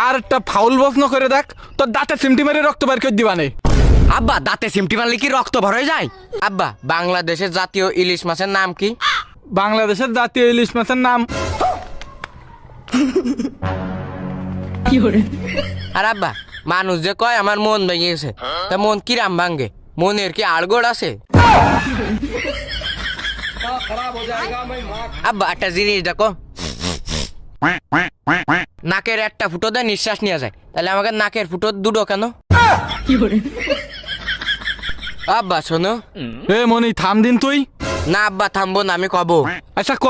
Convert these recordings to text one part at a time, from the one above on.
আর একটা ফাউল প্রশ্ন করে দেখ, তোর দাঁতে সিমটি মেরে রক্ত বের করে দিবানে। আব্বা দাঁতে সিমটি মারলে কি রক্ত ভর হয়ে যায়? আব্বা বাংলাদেশের জাতীয় ইলিশ মাছের নাম কি? বাংলাদেশের জাতীয় ইলিশ মাছের নাম আর আব্বা মানুষ যে কয় আমার মন ভেঙে গেছে, তা মন কিরাম ভাঙ্গে? মনের কি আড়গোড় আছে? আব্বা একটা জিনিস দেখো, নাকের একটা ফুটো দেয় নিঃশ্বাস নেওয়া যায়, তাহলে আমাকে নাকের ফুটো দুটো কেন? আব্বা শোনো। এ মনি থাম দিন তুই। না আব্বা থামবো না, আমি কব। আচ্ছা ক।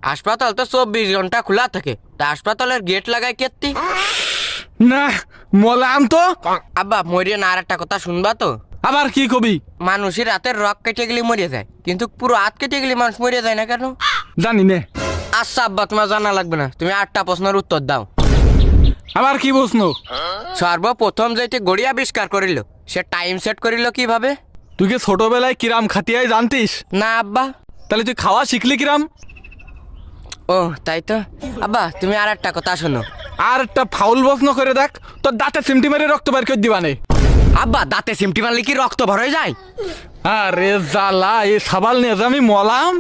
হাসপাতাল তো 24 ঘন্টা খোলা থাকে, তা হাসপাতালের গেট লাগাই কেত্তি? না মলাম তো। আব্বা মরিয়ে না, আর একটা কথা শুনবা তো? আবার কি কবি? মানুষের রাতের রক কেটে গেলে মরে যায়, কিন্তু পুরো হাত কেটে গেলে মানুষ মরে যায় না কেন? জানি নে। আচ্ছা আব্বা তোমার জানা লাগবে না, তুমি 8টা প্রশ্নের উত্তর দাও। আবার কি প্রশ্ন? সর্বপ্রথম যেটি গড়ি আবিষ্কার করিল, সে টাইম সেট করিল কিভাবে? তুই কি ছোটবেলায় কিরাম খাতিয়াই জানতিস? না আব্বা। তাহলে তুই খাওয়া শিখলি কিরাম? ও তাই তো। আব্বা তুমি আর একটা কথা শোনো। আর একটা ফাউল প্রশ্ন করে দেখ, তোর দাঁতে সিমটি মেরে রক্ত বের করে দিবানে। আব্বা দাঁতে সিমটি মারলে কি রক্ত ভর হয়ে যায়? আরে জ্বালা, এই সাবাল নিয়ে যে আমি মলাম।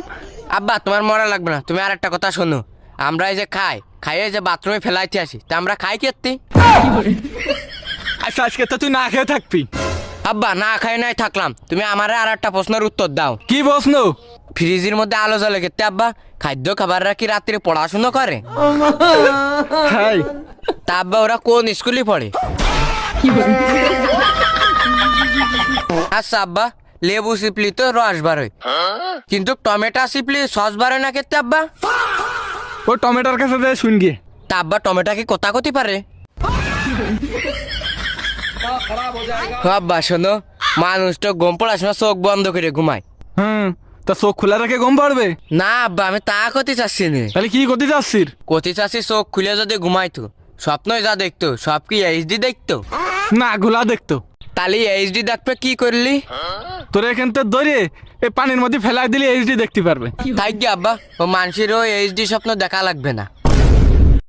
আব্বা তোমার মরা লাগবে না, তুমি আর একটা কথা শোনো। আমরা এই যে খাইয়ে যে বাথরুমে ফেলাইতে আসি, তা আমরা খাই কেত্তি? আচ্ছা আজকে তো তুই না খেয়ে থাকবি। আব্বা না খাই নাই থাকলাম, তুমি আমারে আর একটা প্রশ্নের উত্তর দাও। কি প্রশ্ন? ফ্রিজের মধ্যে আলো জ্বলে কেত্তি আব্বা? খাদ্য খাবাররা কি রাত্রে পড়াশুনো করে? হাই তা আব্বা ওরা কোন স্কুলে পড়ে? আচ্ছা আব্বা লেবু চিপলি তো রস বারোয়, কিন্তু টমেটো চিপলি সস বারোয় না কেত্তি আব্বা? ও টমেটোর কাছে যায় শুন গিয়ে। তা আব্বা টমেটো কি কথা কতি পারে? আব্বা শোনো, মানুষ তো ঘুম পড়ার সময় চোখ বন্ধ করে ঘুমায়। তা চোখ খোলা রেখে ঘুম পাড়বে? না আব্বা আমি তা করতে চাচ্ছি না। তাহলে কি করতে চাচ্ছিস? কতি চাচ্ছি চোখ খুলে যদি ঘুমাইতো, স্বপ্নই যা দেখতো সব কি এইচডি দেখতো? না গোলা দেখতো। তাহলে এইচডি দেখবে কি করলি? তোর এখান থেকে ধরে এই পানির মধ্যে ফেলাই দিলে এইচডি দেখতে পারবে। থাক গে আব্বা, ও মানুষেরও এইচডি স্বপ্ন দেখা লাগবে না।